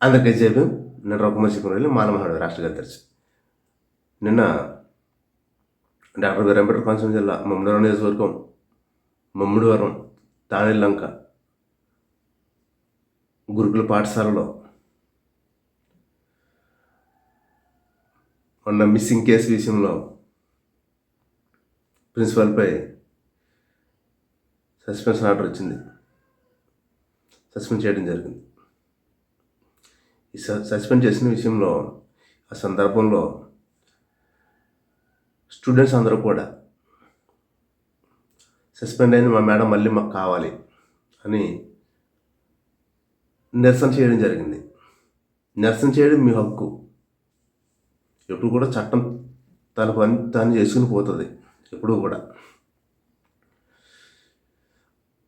అందరికీ జైభీం. నేను రఘుమతి చిక్కుమరళి మానవహాడు రాష్ట్ర కార్యదర్శి. నిన్న డాక్టర్ బిఆర్ అంబేద్కర్ కోనసీమ జిల్లా ముమ్మడివరం నియోజకవర్గం ముమ్మడివరం తాణిలంక గురుకుల పాఠశాలలో ఉన్న మిస్సింగ్ కేసు విషయంలో ప్రిన్సిపల్పై సస్పెన్షన్ ఆర్డర్ వచ్చింది. సస్పెండ్ చేయడం జరిగింది. ఈ సస్పెండ్ చేసిన విషయంలో ఆ సందర్భంలో స్టూడెంట్స్ అందరూ కూడా సస్పెండ్ అయిన మా మేడం మళ్ళీ మాకు కావాలి అని నిరసన చేయడం జరిగింది. నిరసన చేయడం మీ హక్కు. ఎప్పుడు కూడా చట్టం తన పని తాను చేసుకుని పోతుంది ఎప్పుడు కూడా.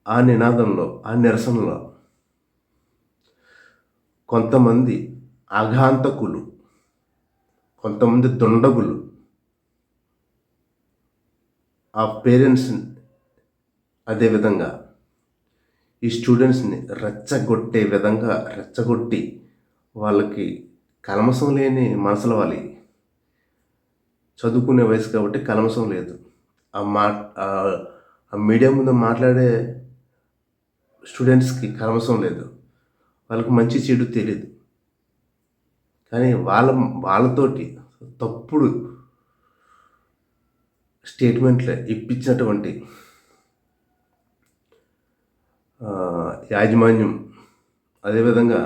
ఆ నినాదంలో ఆ నిరసనలో కొంతమంది అఘాంతకులు, కొంతమంది దుండగులు ఆ పేరెంట్స్ని అదేవిధంగా ఈ స్టూడెంట్స్ని రెచ్చగొట్టి వాళ్ళకి కల్మషం లేని మనసుల వాళ్ళు. చదువుకునే వయసు కాబట్టి కల్మషం లేదు. ఆ మీడియా ముందు మాట్లాడే స్టూడెంట్స్కి కల్మషం లేదు. వాళ్ళకి మంచి చెడు తెలియదు. కానీ వాళ్ళతోటి తప్పుడు స్టేట్మెంట్లు ఇప్పించినటువంటి యాజమాన్యం, అదేవిధంగా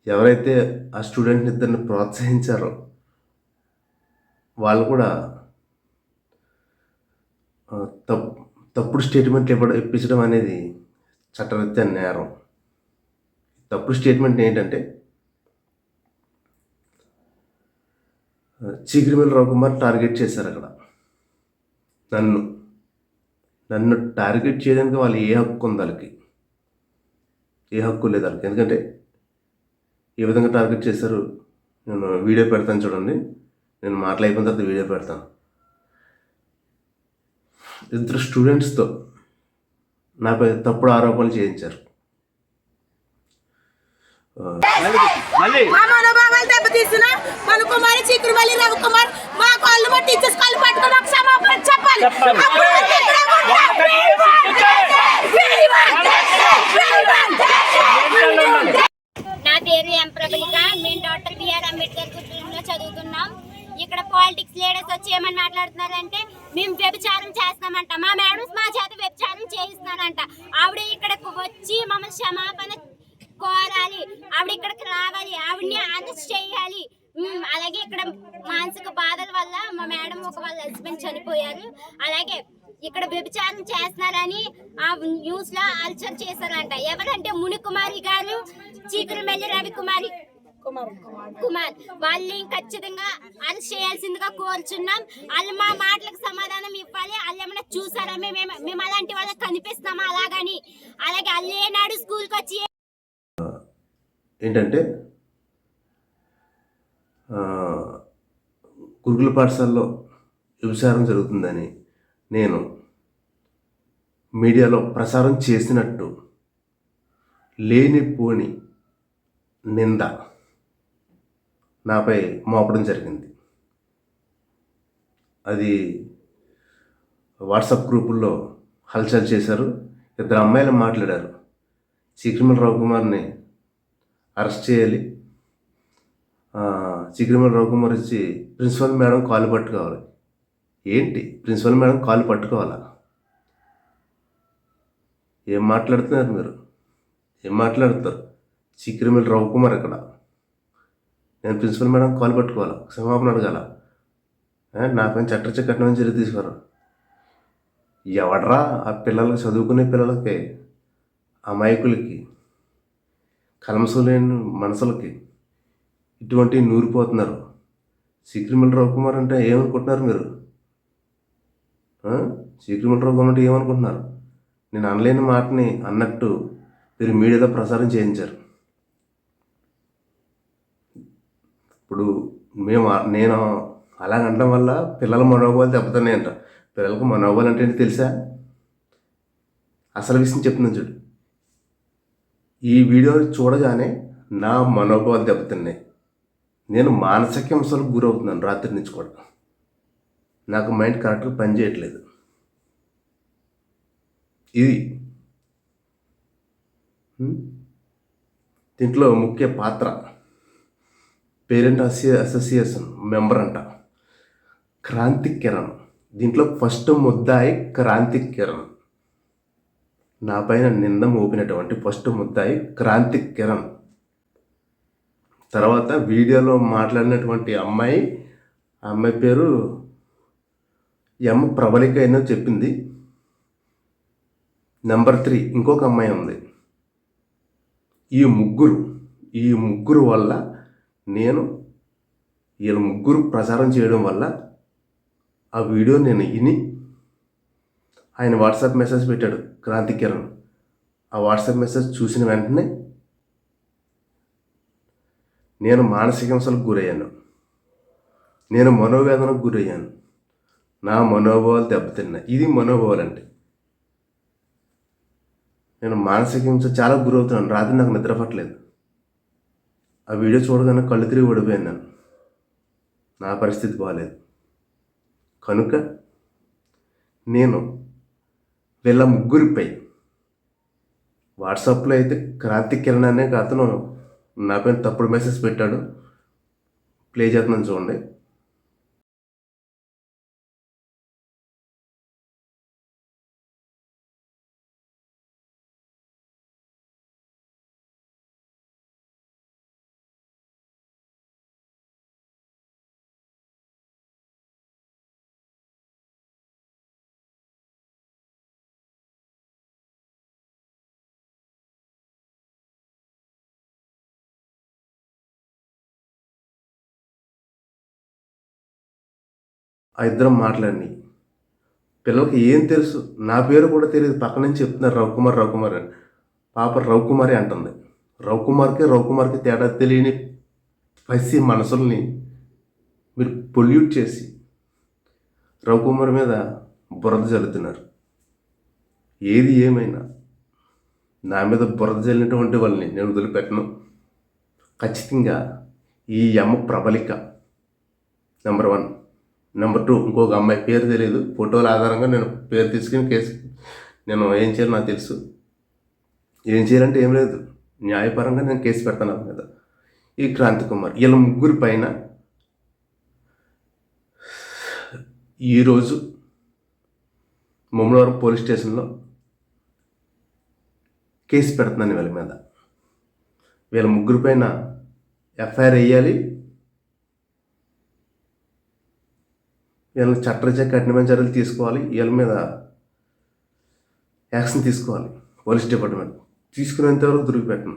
ఎవరైతే ఆ స్టూడెంట్ని ఇద్దరిని ప్రోత్సహించారో వాళ్ళు కూడా తప్పుడు స్టేట్మెంట్లు ఇప్పించడం అనేది చట్టరీత్యా నేరం. తప్పుడు స్టేట్మెంట్ ఏంటంటే చీకిరిమిల్లి రవికుమార్ టార్గెట్ చేశారు. అక్కడ నన్ను టార్గెట్ చేయడానికి వాళ్ళు ఏ హక్కు ఉంది? వాళ్ళకి ఏ హక్కు లేదు వాళ్ళకి. ఎందుకంటే ఏ విధంగా టార్గెట్ చేశారు నేను వీడియో పెడతాను చూడండి. నేను మాట్లాడిపోయిన తర్వాత వీడియో పెడతాను. ఇద్దరు స్టూడెంట్స్తో నాపై తప్పుడు ఆరోపణలు చేయించారు. దెబ్బతీసిన మన కుమారి చిక్కురుమల్లి రవికుమార్ మా కాళ్ళు మా టీచర్స్ కాళ్ళు పట్టుకొని ఒక క్షమాపణ చెప్పాలి. నా పేరు ఎం ప్రబలిక. మేము డాక్టర్ బిఆర్ అంబేద్కర్ గురుకులంలో చదువుతున్నాం. ఇక్కడ పాలిటిక్స్ లీడర్స్ వచ్చి ఏమని మాట్లాడుతున్నారంటే మేము వ్యభిచారం చేస్తామంట, మా మేడమ్స్ మా చేత వ్యభిచారం చేయిస్తున్నారంట. ఆవిడ ఇక్కడకు వచ్చి మమ్మల్ని క్షమాపణ కోరాలి, ఆవిడ ఇక్కడికి రావాలి, ఆవిడని అరెస్ట్ చేయాలి. అలాగే ఇక్కడ మానసిక బాధల వల్ల మా మేడం వాళ్ళ హస్బెండ్ చనిపోయారు. అలాగే ఇక్కడ వ్యభిచారం చేస్తున్నారని ఆ న్యూస్ లో అల్చర్ చేశారంట. ఎవరంటే మునికుమారి గారు, చీకురుమెల్లి రవికుమార్ వాళ్ళని ఖచ్చితంగా అరెస్ట్ చేయాల్సిందిగా కోరుచున్నాం. వాళ్ళు మా మాటలకు సమాధానం ఇవ్వాలి. వాళ్ళు ఏమైనా చూసారా, మేము అలాంటి వాళ్ళకి కనిపిస్తామా అలాగని. అలాగే వాళ్ళు ఏనాడు స్కూల్కి వచ్చి ఏంటంటే గురుకుల పాఠశాలలో వ్యభిచారం జరుగుతుందని నేను మీడియాలో ప్రసారం చేసినట్టు లేనిపోని నింద నాపై మోపడం జరిగింది. అది వాట్సాప్ గ్రూపుల్లో హల్చల్ చేశారు. ఇద్దరు అమ్మాయిలు మాట్లాడారు. చీకిరిమిల్లి రవికుమార్ని అరెస్ట్ చేయాలి, చీకిరిమిల్లి రవికుమార్ వచ్చి ప్రిన్సిపల్ మేడం కాలు పట్టుకోవాలి. ఏంటి ప్రిన్సిపల్ మేడం కాలు పట్టుకోవాలా? ఏం మాట్లాడుతున్నారు మీరు? ఏం మాట్లాడుతారు? చీకిరిమిల్లి రవికుమార్ ఇక్కడ నేను ప్రిన్సిపల్ మేడం కాలు పట్టుకోవాలా? క్షమాపణ అడగాల? నా పైన చట్టరీత్యా కఠినమైన చర్య తీసుకోరు. ఎవడరా ఆ పిల్లలకి, చదువుకునే పిల్లలకి, అమాయకులకి, కల్మషం లేని మనసులకి ఇటువంటి నూరిపోతున్నారు. చీకిరిమిల్లి రవికుమార్ అంటే ఏమనుకుంటున్నారు మీరు? చీకిరిమిల్లి రవికుమార్ అంటే ఏమనుకుంటున్నారు? నేను అనలేని మాటని అన్నట్టు మీరు మీడియాలో ప్రసారం చేయించారు. ఇప్పుడు నేను అలాగంటం వల్ల పిల్లల మనోభావాలు దెబ్బతున్నాయంట. పిల్లలకు మనోభావాలు అంటే ఏంటి తెలుసా? అసలు విషయం చెప్తున్నాను చూడు. ఈ వీడియో చూడగానే నా మనోభావాలు దెబ్బతిన్నాయి. నేను మానసిక హింసలకు గురవుతున్నాను రాత్రి నుంచి కూడా. నాకు మైండ్ కరెక్ట్గా పనిచేయట్లేదు. ఇది దీంట్లో ముఖ్య పాత్ర పేరెంట్ అసోసియేషన్ మెంబర్ అంట క్రాంతి కిరణ్. దీంట్లో ఫస్ట్ ముద్దాయి క్రాంతి కిరణ్. నా పైన నింద మోపినటువంటి ఫస్ట్ ముద్దాయి క్రాంతి కిరణ్. తర్వాత వీడియోలో మాట్లాడినటువంటి అమ్మాయి, ఆ అమ్మాయి పేరు ఎం ప్రబలిక అయినా చెప్పింది. నెంబర్ 3 ఇంకొక అమ్మాయి ఉంది. ఈ ముగ్గురు వల్ల వీళ్ళ ముగ్గురు ప్రచారం చేయడం వల్ల ఆ వీడియో నేను విని ఆయన వాట్సాప్ మెసేజ్ పెట్టాడు క్రాంతి కిరణ్. ఆ వాట్సాప్ మెసేజ్ చూసిన వెంటనే నేను మానసిక హింసలకు గురయ్యాను. నేను మనోవేదనకు గురయ్యాను. నా మనోభావాలు దెబ్బతిన్నాయి. ఇది మనోభావాలు అంటే. నేను మానసిక హింస చాలా గురవుతున్నాను. రాత్రి నాకు నిద్ర పట్టలేదు. ఆ వీడియో చూడగానే కళ్ళు తిరిగి పడిపోయాను నేను. నా పరిస్థితి బాగాలేదు. కనుక నేను వీళ్ళ ముగ్గురిపై వాట్సాప్లో అయితే క్రాంతి కిరణ్ అనే అతను నా పైన తప్పుడు మెసేజ్ పెట్టాడు. ప్లే చేస్తున్నాను చూడండి. ఆ ఇద్దరం మాట్లాడి పిల్లలకి ఏం తెలుసు, నా పేరు కూడా తెలియదు. పక్క నుంచి చెప్తున్నారు రవికుమార్ అని. పాప రవికుమారి అంటుంది. రవికుమార్కి తేడా తెలియని పసి మనసుల్ని మీరు పొల్యూట్ చేసి రవికుమార్ మీద బురద జల్లుతున్నారు. ఏది ఏమైనా నా మీద బురద జల్లినటువంటి వాళ్ళని నేను వదిలిపెట్టను. ఖచ్చితంగా ఈ ఎమ్మ ప్రబలిక నెంబర్ 1. నెంబర్ 2 ఇంకొక అమ్మాయి పేరు తెలియదు. ఫోటోల ఆధారంగా నేను పేరు తీసుకుని కేసు నేను ఏం చేయాలో నాకు తెలుసు. ఏం చేయాలంటే ఏం లేదు, న్యాయపరంగా నేను కేసు పెడతాను ఆమె మీద. ఈ క్రాంతి కుమార్ వీళ్ళ ముగ్గురి పైన ఈరోజు ముమ్మడివరం పోలీస్ స్టేషన్లో కేసు పెడుతున్నాను వీళ్ళ మీద. వీళ్ళ ముగ్గురి పైన ఎఫ్ఐఆర్ వేయాలి. వీళ్ళని చట్టరీత్యా కఠినమైన చర్యలు తీసుకోవాలి. వీళ్ళ మీద యాక్షన్ తీసుకోవాలి పోలీస్ డిపార్ట్మెంట్. తీసుకునేంతవరకు దొరికిపెట్టను.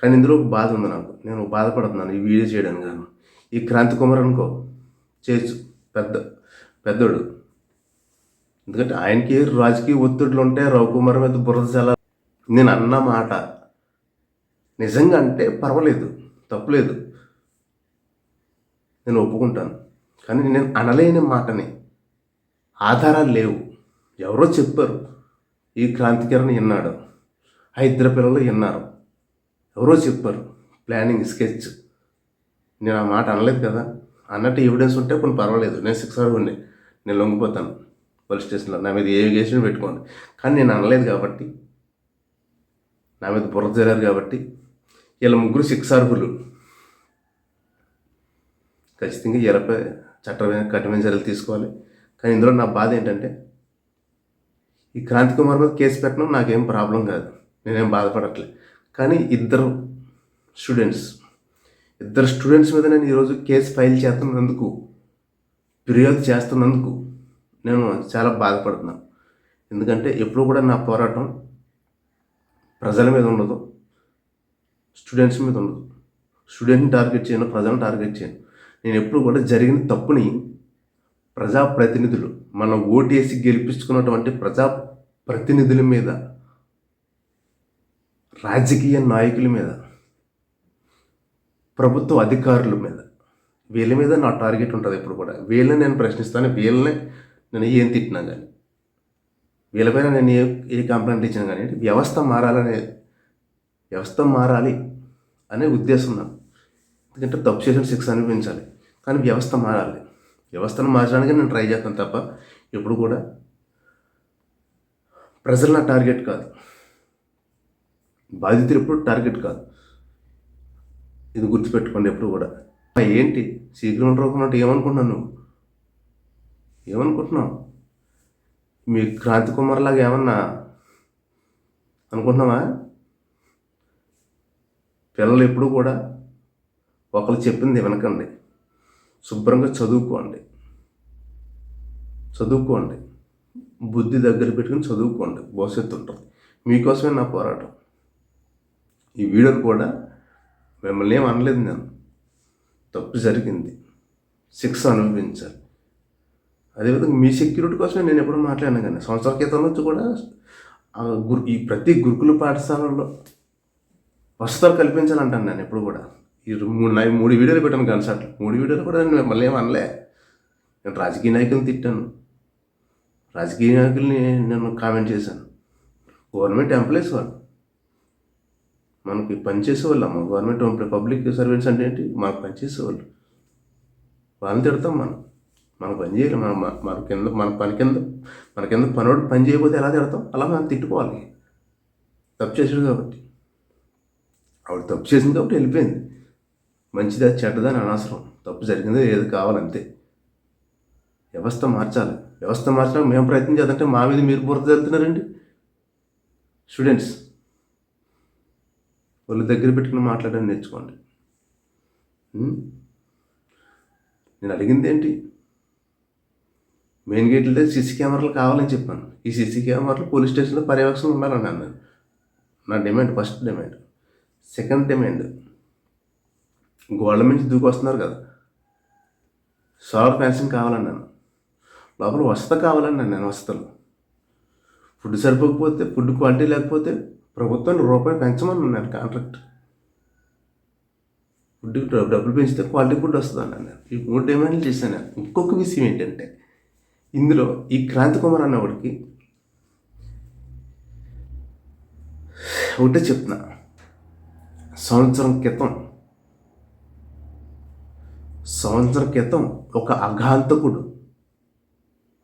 కానీ ఇందులో ఒక బాధ ఉంది నాకు. నేను బాధపడుతున్నాను ఈ వీడియో చేయడానికి కాను. ఈ క్రాంతి కుమార్ అనుకో చేయొచ్చు, పెద్దోడు. ఎందుకంటే ఆయనకి రాజకీయ ఒత్తిడులు ఉంటాయి. రవికుమార్ మీద బురద చాలా. నేను అన్న మాట నిజంగా అంటే పర్వాలేదు, తప్పులేదు, నేను ఒప్పుకుంటాను. కానీ నేను అనలేని మాటని ఆధారాలు లేవు. ఎవరో చెప్పారు ఈ క్రాంతి కిరణ్ విన్నాడు, ఆ ఇద్దరు పిల్లలు విన్నారు, ఎవరో చెప్పారు ప్లానింగ్ స్కెచ్. నేను ఆ మాట అనలేదు కదా. అన్నట్టు ఎవిడెన్స్ ఉంటే కొన్ని పర్వాలేదు, నేను 6 ఉండి నేను లొంగిపోతాను పోలీస్ స్టేషన్లో. నా మీద ఏ కేసుని పెట్టుకోండి. కానీ నేను అనలేదు కాబట్టి, నా మీద బుర్ర జరారు కాబట్టి వీళ్ళ ముగ్గురు 6 అర్హులు. ఖచ్చితంగా వీళ్ళపై చట్టమైన కఠినమైన చర్యలు తీసుకోవాలి. కానీ ఇందులో నా బాధ ఏంటంటే ఈ క్రాంతి కుమార్ మీద కేసు పెట్టడం నాకేం ప్రాబ్లం కాదు, నేనేం బాధపడట్లేదు. కానీ ఇద్దరు స్టూడెంట్స్ మీద నేను ఈరోజు కేసు ఫైల్ చేస్తున్నందుకు, ఫిర్యాదు చేస్తున్నందుకు నేను చాలా బాధపడుతున్నాను. ఎందుకంటే ఎప్పుడు కూడా నా పోరాటం ప్రజల మీద ఉండదు, స్టూడెంట్స్ మీద ఉండదు. స్టూడెంట్ని టార్గెట్ చేయను, ప్రజలను టార్గెట్ చేయను. నేను ఎప్పుడు కూడా జరిగిన తప్పుని ప్రజాప్రతినిధులు, మనం ఓటేసి గెలిపించుకున్నటువంటి ప్రజాప్రతినిధుల మీద, రాజకీయ నాయకుల మీద, ప్రభుత్వ అధికారుల మీద, వీళ్ళ మీద నా టార్గెట్ ఉంటుంది ఎప్పుడు కూడా. వీళ్ళని నేను ప్రశ్నిస్తాను. వీళ్ళనే నేను ఏం తిట్టినా కానీ, వీళ్ళపైన నేను ఏ కంప్లైంట్ ఇచ్చినా కానీ వ్యవస్థ మారాలి. అనే ఉద్దేశం నాకు. ఎందుకంటే తప్పు చేసిన శిక్ష అనిపించాలి, కానీ వ్యవస్థ మారాలి. వ్యవస్థను మార్చడానికి నేను ట్రై చేస్తాను తప్ప ఎప్పుడు కూడా ప్రజలు నా టార్గెట్ కాదు, బాధితులు ఎప్పుడు టార్గెట్ కాదు. ఇది గుర్తుపెట్టుకోండి ఎప్పుడు కూడా. ఏంటి శీఘ్రం రూపం ఏమనుకుంటున్నావు నువ్వు? ఏమనుకుంటున్నావు? మీ క్రాంతి కుమార్ లాగా ఏమన్నా అనుకుంటున్నావా? పిల్లలు ఎప్పుడు కూడా ఒకరు చెప్పింది వినకండి, శుభ్రంగా చదువుకోండి, బుద్ధి దగ్గర పెట్టుకుని చదువుకోండి, భవిష్యత్తు ఉంటుంది. మీకోసమే నా పోరాటం. ఈ వీడియోలు కూడా మిమ్మల్ని ఏం అనలేదు నేను. తప్పు జరిగింది, శిక్ష అనుభవించాలి. అదేవిధంగా మీ సెక్యూరిటీ కోసమే నేను ఎప్పుడు మాట్లాడినా. కానీ సంవత్సరాల క్రితం నుంచి కూడా ఈ ప్రతి గురుకుల పాఠశాలలో వసతులు కల్పించాలంటాను నేను ఎప్పుడు కూడా. ఈ 3 వీడియోలు పెట్టాను కన్సర్ట్లు. 3 వీడియోలు కూడా నేను మిమ్మల్ని ఏం అనలే. నేను రాజకీయ నాయకులను తిట్టాను, రాజకీయ నాయకుల్ని నేను కామెంట్ చేశాను. గవర్నమెంట్ ఎంప్లాయీస్ వాళ్ళు, మనకి పనిచేసేవాళ్ళు అమ్మ. గవర్నమెంట్ ఎంప్లాయీ, పబ్లిక్ సర్వెంట్స్ అంటే ఏంటి? మనకు పనిచేసేవాళ్ళు. వాళ్ళని తిడతాం. మనం పని చేయాలి. మన కింద పనోడు పని చేయకపోతే ఎలా తిడతాం? అలా మనం తిట్టుకోవాలి. తప్పు చేసాడు కాబట్టి, ఆవిడ తప్పు చేసింది కాబట్టి వెళ్ళిపోయింది. మంచిదా చెడ్డదా అని అనవసరం. తప్పు జరిగిందో ఏది కావాలంతే. వ్యవస్థ మార్చాలి. వ్యవస్థ మార్చడానికి మేము ప్రయత్నం చేద్దంటే మా మీద మీరు బురద జరుగుతున్నారండి. స్టూడెంట్స్ వాళ్ళు దగ్గర పెట్టుకుని మాట్లాడడం నేర్చుకోండి. నేను అడిగింది ఏంటి? మెయిన్ గేట్ల దగ్గర సీసీ కెమెరాలు కావాలని చెప్పాను. ఈ సీసీ కెమెరాలు పోలీస్ స్టేషన్లో పర్యవేక్షణ ఉండాలన్నాను నేను. నా demand, first demand. Second demand, గోడల నుంచి దూకి వస్తున్నారు కదా, సోలార్ ఫెన్సింగ్ కావాలన్నాను. లోపల వసతి కావాలన్నాను నేను. వసతులు, ఫుడ్ సరిపోకపోతే, ఫుడ్ క్వాలిటీ లేకపోతే ప్రభుత్వాన్ని రూపాయి పెంచమన్నాను నేను. కాంట్రాక్ట్ ఫుడ్ డబ్బులు పెంచితే క్వాలిటీ ఫుడ్ వస్తుంది అన్నాను నేను. ఈ 3 డిమాండ్లు చేశాను నేను. ఇంకొక విషయం ఏంటంటే, ఇందులో ఈ క్రాంతి కుమార్ అన్నవాడికి ఒకటే చెప్తున్నా. సంవత్సరం క్రితం ఒక అఘాంతకుడు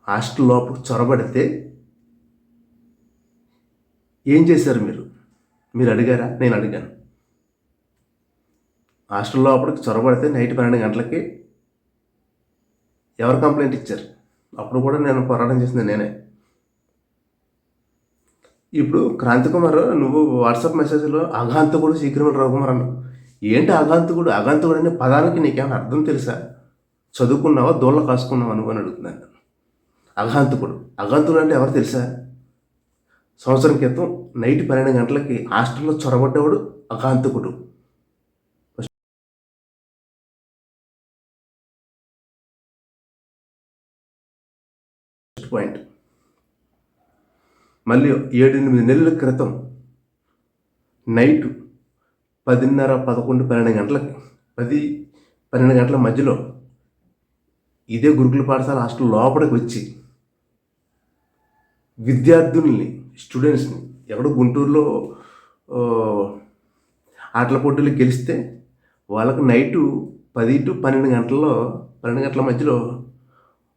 హాస్టల్ లోపలికి చొరబడితే ఏం చేశారు మీరు అడిగారా? నేను అడిగాను. హాస్టల్ లోపలికి చొరబడితే నైట్ 12 గంటలకి ఎవరు కంప్లైంట్ ఇచ్చారు? అప్పుడు కూడా నేను పోరాటం చేసింది నేనే. ఇప్పుడు క్రాంతి కుమార్, నువ్వు వాట్సాప్ మెసేజ్లో అఘాంతకుడు శీఘ్రమని రఘుకుమార్ అన్నావు. ఏంటి అఘాంతకుడు? అఘాంతకుడు అనే పదానికి నీకేమైనా అర్థం తెలుసా? చదువుకున్నావా, దోళ్ళ కాసుకున్నావా నువ్వు అని అడుగుతున్నాను. అఘాంతకుడు అంటే ఎవరు తెలుసా? సంవత్సరం క్రితం నైట్ 12 గంటలకి హాస్టల్లో చొరబడ్డవాడు అఘాంతకుడు. పాయింట్. మళ్ళీ 7-8 నెలల క్రితం నైటు 10:30, 11, 12 గంటలకి 10-12 గంటల మధ్యలో ఇదే గురుకుల పాఠశాల హాస్టల్ లోపలికి వచ్చి విద్యార్థుల్ని, స్టూడెంట్స్ని, ఎక్కడో గుంటూరులో ఆటల పోటీలు గెలిస్తే వాళ్ళకి నైటు 10 to 12 గంటల మధ్యలో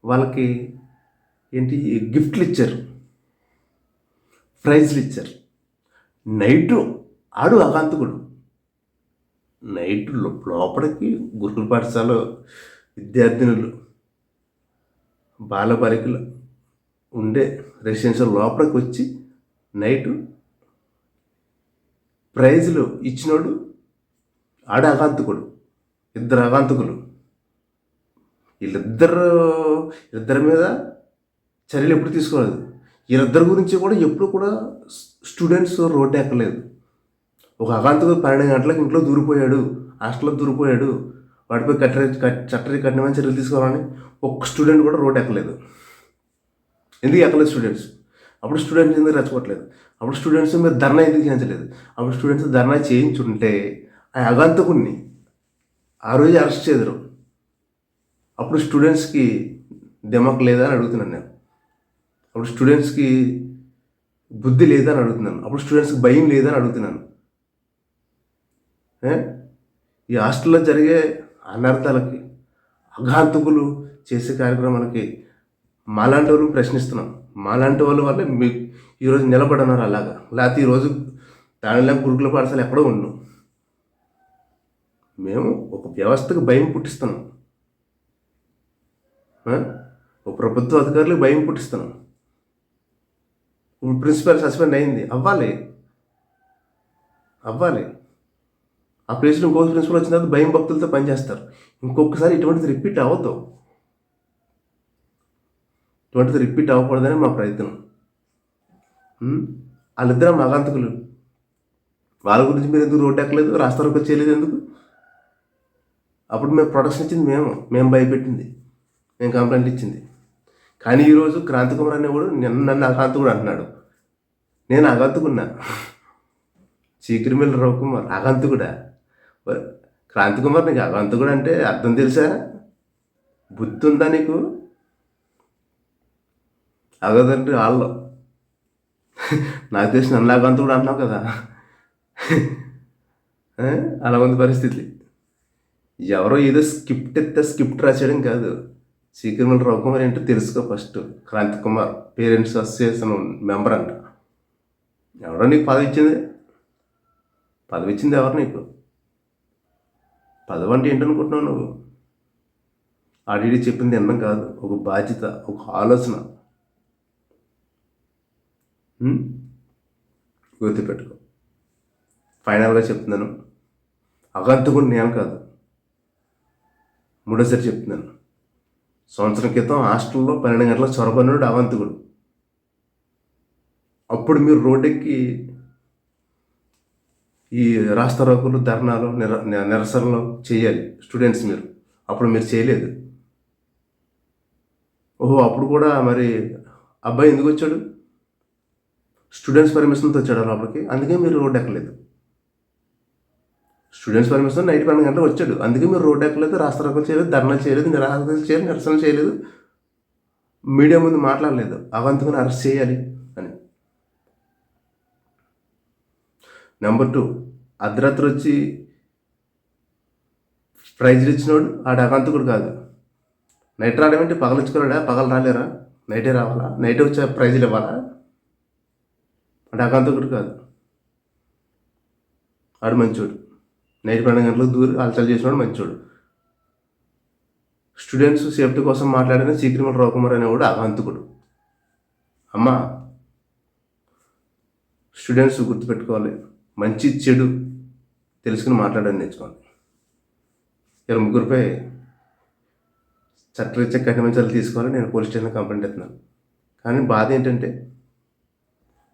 వాళ్ళకి ఏంటి గిఫ్ట్లు ఇచ్చారు, ప్రైజ్లు ఇచ్చారు. నైటు ఆడు అఘాంతకుడు నైటు లోపలికి గురుకుల పాఠశాల విద్యార్థినులు, బాలబాలికలు ఉండే రెసిడెన్షియల్ లోపలికి వచ్చి నైటు ప్రైజులు ఇచ్చినోడు ఆడ అఘాంతకుడు. 2 అఘాంతకులు. వీళ్ళిద్దరి మీద చర్యలు ఎప్పుడు తీసుకోలేదు. వీళ్ళిద్దరి గురించి కూడా ఎప్పుడు కూడా స్టూడెంట్స్ రోడ్డు ఎక్కలేదు. ఒక అఘాంతకుడు 12 గంటలకు ఇంట్లో దూరిపోయాడు, హాస్టల్లో దూరిపోయాడు, వాడిపై చట్టరీ కఠినమైన చర్యలు తీసుకోవాలని ఒక్క స్టూడెంట్ కూడా రోడ్డు ఎక్కలేదు. ఎందుకు ఎక్కలేదు స్టూడెంట్స్? అప్పుడు స్టూడెంట్స్ ఎందుకు రెచ్చగొట్టలేదు? అప్పుడు స్టూడెంట్స్ మీరు ధర్నా ఎందుకు చేయించలేదు? అప్పుడు స్టూడెంట్స్ ధర్నా చేయించుంటే ఆ అఘాంతకుడిని ఆ రోజు అరెస్ట్ చేద్దరు. అప్పుడు స్టూడెంట్స్కి దిమాక్ లేదా అని అడుగుతున్నాను నేను. అప్పుడు స్టూడెంట్స్కి బుద్ధి లేదా అని అడుగుతున్నాను. అప్పుడు స్టూడెంట్స్కి భయం లేదా అని అడుగుతున్నాను. ఈ హాస్టల్లో జరిగే అనర్థాలకి, అఘాంతకులు చేసే కార్యక్రమాలకి మాలాంటి వాళ్ళు ప్రశ్నిస్తున్నాం. మాలాంటి వాళ్ళ వల్ల మీకు ఈరోజు నిలబడన్నారు. అలాగా లేకపోతే ఈరోజు దానిలో గురుకుల పాఠశాల ఎక్కడో ఉన్నాం. మేము ఒక వ్యవస్థకు భయం పుట్టిస్తున్నాం. ఒక ప్రభుత్వ అధికారులకు భయం పుట్టిస్తున్నాం. ఇప్పుడు ప్రిన్సిపల్ సస్పెండ్ అయింది, అవ్వాలి. ఆ ప్లేస్లో ఇంకొక ప్రిన్సిపల్ వచ్చిన తర్వాత భయం భక్తులతో పనిచేస్తారు. ఇంకొకసారి ఇటువంటిది రిపీట్ అవ్వదు. ఇటువంటిది రిపీట్ అవ్వకూడదని మా ప్రయత్నం. వాళ్ళిద్దరం ఆగంతకులు. వాళ్ళ గురించి మీరు ఎందుకు రోడ్డు ఎక్కలేదు, రాస్తారోకో చేయలేదు ఎందుకు? అప్పుడు మేము ప్రొటెక్షన్ ఇచ్చింది మేము భయపెట్టింది, మేము కంప్లైంట్ ఇచ్చింది. కానీ ఈరోజు క్రాంతికుమార్ అనేవాడు నన్ను ఆగంతకుడు అంటున్నాడు. నేను ఆగంతకున్నా. చీకిరిమిల్లి రవికుమార్ ఆగంతకుడా? క్రాంతికుమార్ నీకు ఆగంతకుడు అంటే అర్థం తెలుసా? బుద్ధి ఉందా నీకు? అగదంటే వాళ్ళు నాకు తెలిసి నన్ను ఆగంతకుడు అంటున్నావు కదా. అలా ఉంది పరిస్థితి. ఎవరో ఏదో స్క్రిప్ట్ రాసేయడం కాదు. చీకిరిమిల్లి రవికుమార్ ఏంటో తెలుసుకో first. Kranthi Kumar parents association member అంట. ఎవరో నీకు పదవి ఇచ్చింది ఎవరు నీకు? పదవి అంటే ఏంటనుకుంటున్నావు నువ్వు? ఆడిడి చెప్పింది వినడం కాదు, ఒక బాధ్యత, ఒక ఆలోచన. గుర్తుపెట్టుకో. ఫైనల్గా చెప్తున్నాను, అగంతకుడు నేను కాదు, మూడోసారి చెప్తున్నాను. సంవత్సరం క్రితం హాస్టల్లో 12 గంటల చొరబడినాడు అగంతకుడు. అప్పుడు మీరు రోడ్డెక్కి ఈ రాస్తారోకులు, ధర్నాలు, నిరసనలు చేయాలి స్టూడెంట్స్. అప్పుడు మీరు చేయలేదు. అప్పుడు కూడా మరి అబ్బాయి ఎందుకు వచ్చాడు? స్టూడెంట్స్ పర్మిషన్తో వచ్చాడు లోపలికి, అందుకే మీరు రోడ్డు ఎక్కలేదు. స్టూడెంట్స్ పర్మిషన్ నైట్ 12 గంటలకు వచ్చాడు, అందుకే మీరు రోడ్డు ఎక్కలేదు, రాస్తారోకులు చేయలేదు, ధర్నాలు చేయలేదు, నిరసన చేయలేదు, మీడియా ముందు మాట్లాడలేదు. అవంతకుని అరెస్ట్ చేయాలి అని. నెంబర్ 2, అర్ధరాత్రి వచ్చి ప్రైజ్లు ఇచ్చినోడు ఆడ అగంతకుడు కాదు. నైట్ రావడమేంటి? పగలు ఇచ్చుకోరాడా? పగలు రాలేరా? నైటే రావాలా? నైటే వచ్చే ప్రైజ్లు ఇవ్వాలా? అంటే అగంతకుడు కాదు, ఆడు మంచోడు. నైట్ 12 గంటలకు దూరి అలచలు చేసినవాడు మంచోడు. స్టూడెంట్స్ సేఫ్టీ కోసం మాట్లాడిన చీకిరిమిల్లి రవికుమార్ అనేవాడు అగంతకుడు. అమ్మా, స్టూడెంట్స్ గుర్తుపెట్టుకోవాలి, మంచి చెడు తెలుసుకుని మాట్లాడని నేర్చుకోవాలి. 23 చట్టరీత్యా కఠినమైన చర్యలు తీసుకోవాలి. నేను పోలీస్ స్టేషన్లో కంప్లైంట్ ఇస్తున్నాను. కానీ బాధ ఏంటంటే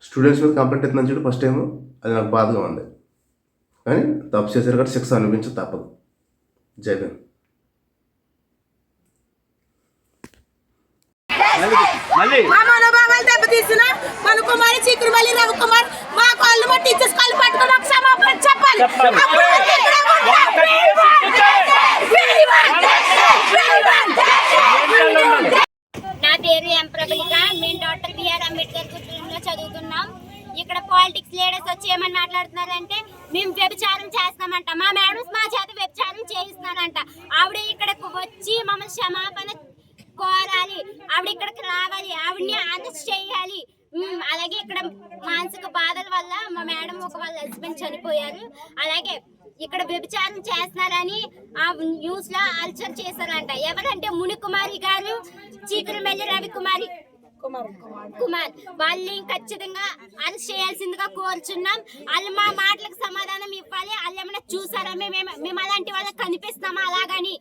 స్టూడెంట్స్ మీద కంప్లైంట్ ఇస్తున్నాను చూడు, ఫస్ట్ టైం అది నాకు బాధగా ఉంది. కానీ తప్పు చేశారు కాబట్టి శిక్ష అనుభవించ తప్పదు. జై భీమ్. మా మనోభావాలు దెబ్బతీసిన మన కుమారి చీకురుమల్లి రవికుమార్ మా కాళ్ళు మా టీచర్స్ కాళ్ళు పట్టుకొని మాకు క్షమాపణ చెప్పాలి. నా పేరు ఎం ప్రబలిక. మేము డాక్టర్ బిఆర్ అంబేద్కర్ గురుకులంలో చదువుతున్నాం. ఇక్కడ పాలిటిక్స్ లీడర్స్ వచ్చి ఏమని మాట్లాడుతున్నారంటే మేము వ్యభిచారం చేస్తామంట, మా మేడమ్స్ మా చేత వ్యభిచారం చేయిస్తున్నారంట. ఆవిడ ఇక్కడకు వచ్చి మమ్మల్ని క్షమాపణ కోరాలి, ఆవిడ ఇక్కడికి రావాలి, ఆవిడని అరెస్ట్ చేయాలి. అలాగే ఇక్కడ మానసిక బాధల వల్ల మా మేడం వాళ్ళ హస్బెండ్ చనిపోయారు. అలాగే ఇక్కడ వ్యభిచారం చేస్తున్నారని ఆ న్యూస్ లో అల్చర్ చేశారంట. ఎవరంటే మునికుమారి గారు, చీకురుమల్లి రవికుమారి కుమార్ వాళ్ళని ఖచ్చితంగా అరెస్ట్ చేయాల్సిందిగా కోరుచున్నాం. వాళ్ళు మా మాటలకు సమాధానం ఇవ్వాలి. వాళ్ళు ఏమైనా చూసారా, మేము అలాంటి వాళ్ళకి కనిపిస్తామా అలాగని.